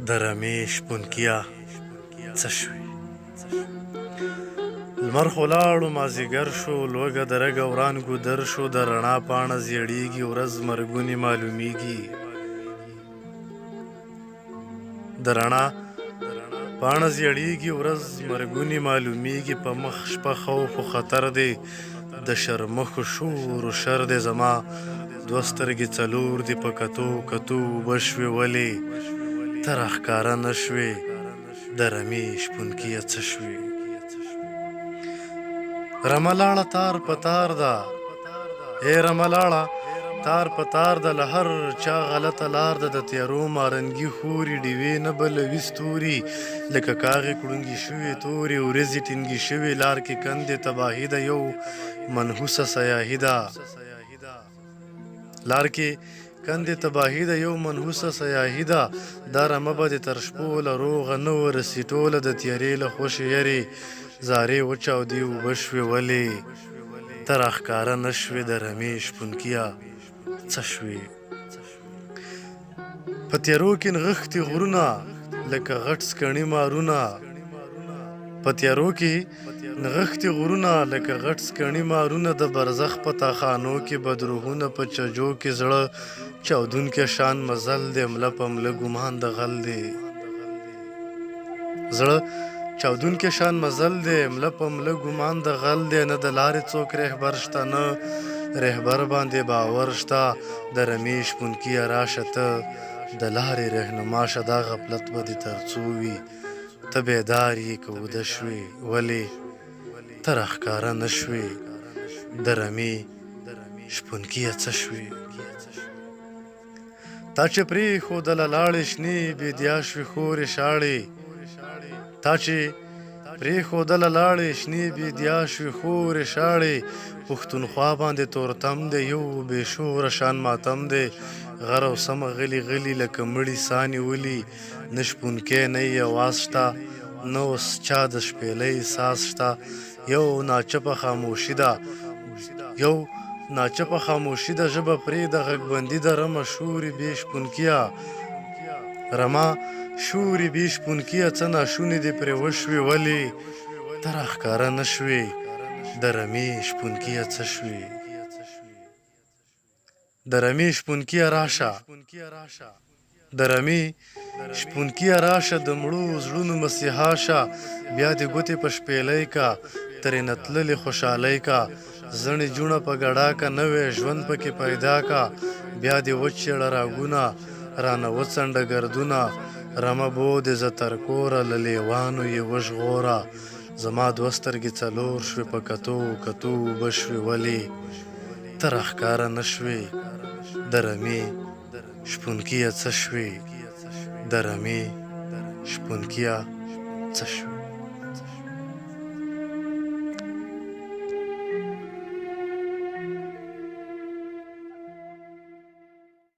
د رمې شپونکيه څه شوې؟ لمر خو لاړو مازدیګر شو، لوږه د رګ او وران ګودر شو، د رڼا پاڼه زیړیږي ورځ مرګونې معلومیږي. د رڼا پاڼه زیړیږي ورځ مرګونې معلومیږي. په مخ شپه خوف و خطر دی، د شرمښو شور و شر دی. زما دوه سترګې څلور دي، په کتو کتو اوبه شوې، ولې ته راښکاره نه شوې؟ د رمې شپونکيه څه شوې؟ رمه لاړه تار په تار ده، ای رمه لاړه تار په تار ده، له هر چا غلطه لار ده. د تیارو مارنګي خوري، ډیوې نه بلوي ستوري، لکه کاغې کړونګې شوې تورې، ورځې ټینګې شوې لار کې کندې تباهي ده، یو منحوسه سیاهي ده. لار کې کندې تباهي ده، یو منحوسه سیاهي ده. دا رمه به دې تر شپو له روغه نه ورسي ټوله، د تیارې له خوشې یرې زارې وچاودې اوبه شوې، ولې ته راښکاره نه شوې؟ د رمې شپونکيه څه شوې؟ په تیارو کې نغښتي غرونه، لکه غټ سکڼي مارونه. په تیارو کې نغښتي غرونه، لکه غټ سکڼي مارونه. د برزخ په تاخانو کې بدروحونه، په چجو کې زړه چاودونکی شان مزل دی. مله په مله ګمان د غل دی، زړه چاودونکی شان مزل دی. مله په مله ګمان د غل دی. نه د لارې څوک رهبر شته، نه رهبر باندې باور شته. د رمې شپونکيه راشه ته د لارې رهنما شه، دا غفلت به دې تر څو وي؟ ته بیدار یې که ویده شوې، ولې ته راښکاره نه شوې؟ د رمې شپونکيه څه شوې؟ تا چې پرېښودله لاړې شنې، بیدیا شوې خورې شاړې. تا چې پرېښودله لاړې شنې، بیدیا شوې خورې شاړې. پښتونخوا باندې تورتم دی، یو بې شوره شان ماتم دی. غر او سمه غلي غلي لکه مړي ساه نیولي. نه شپونکی نه یې اواز شته، نه اوس چا د شپېلۍ ساز شته. یو ناچپه خاموشي ده، یو ناچپه خاموشي ده. ژبه پرېږده غږبندي ده، رمه شوري بې شپونکيه. رمه شوري بې شپونکيه، څه ناشونې دې پرې وشوې، ولې ته راښکاره نه شوې؟ د رمې شپونکيه څه شوې؟ د رمې شپونکيه راشه، د رمې شپونکيه راشه، د مړو زړونو مسیحا شه. بیا دې ګوتې په شپېلۍ کا، ترېنه تللې خوشحالۍ کا. زڼې جوڼه په ګډا کا، نوی ژوند پکې پیدا کا. بیا دې وچېړه راګونه، رانه وڅنډه ګردونه. رمه بودې زه تر کوره، له لیوانو یې وژغوره. زما دوه سترګې څلور شوې، په کتو کتو اوبه شوې، ولې ته راښکاره نه شوې؟ د رمې شپونکيه څه شوې؟ د رمې شپونکيه څه شوې؟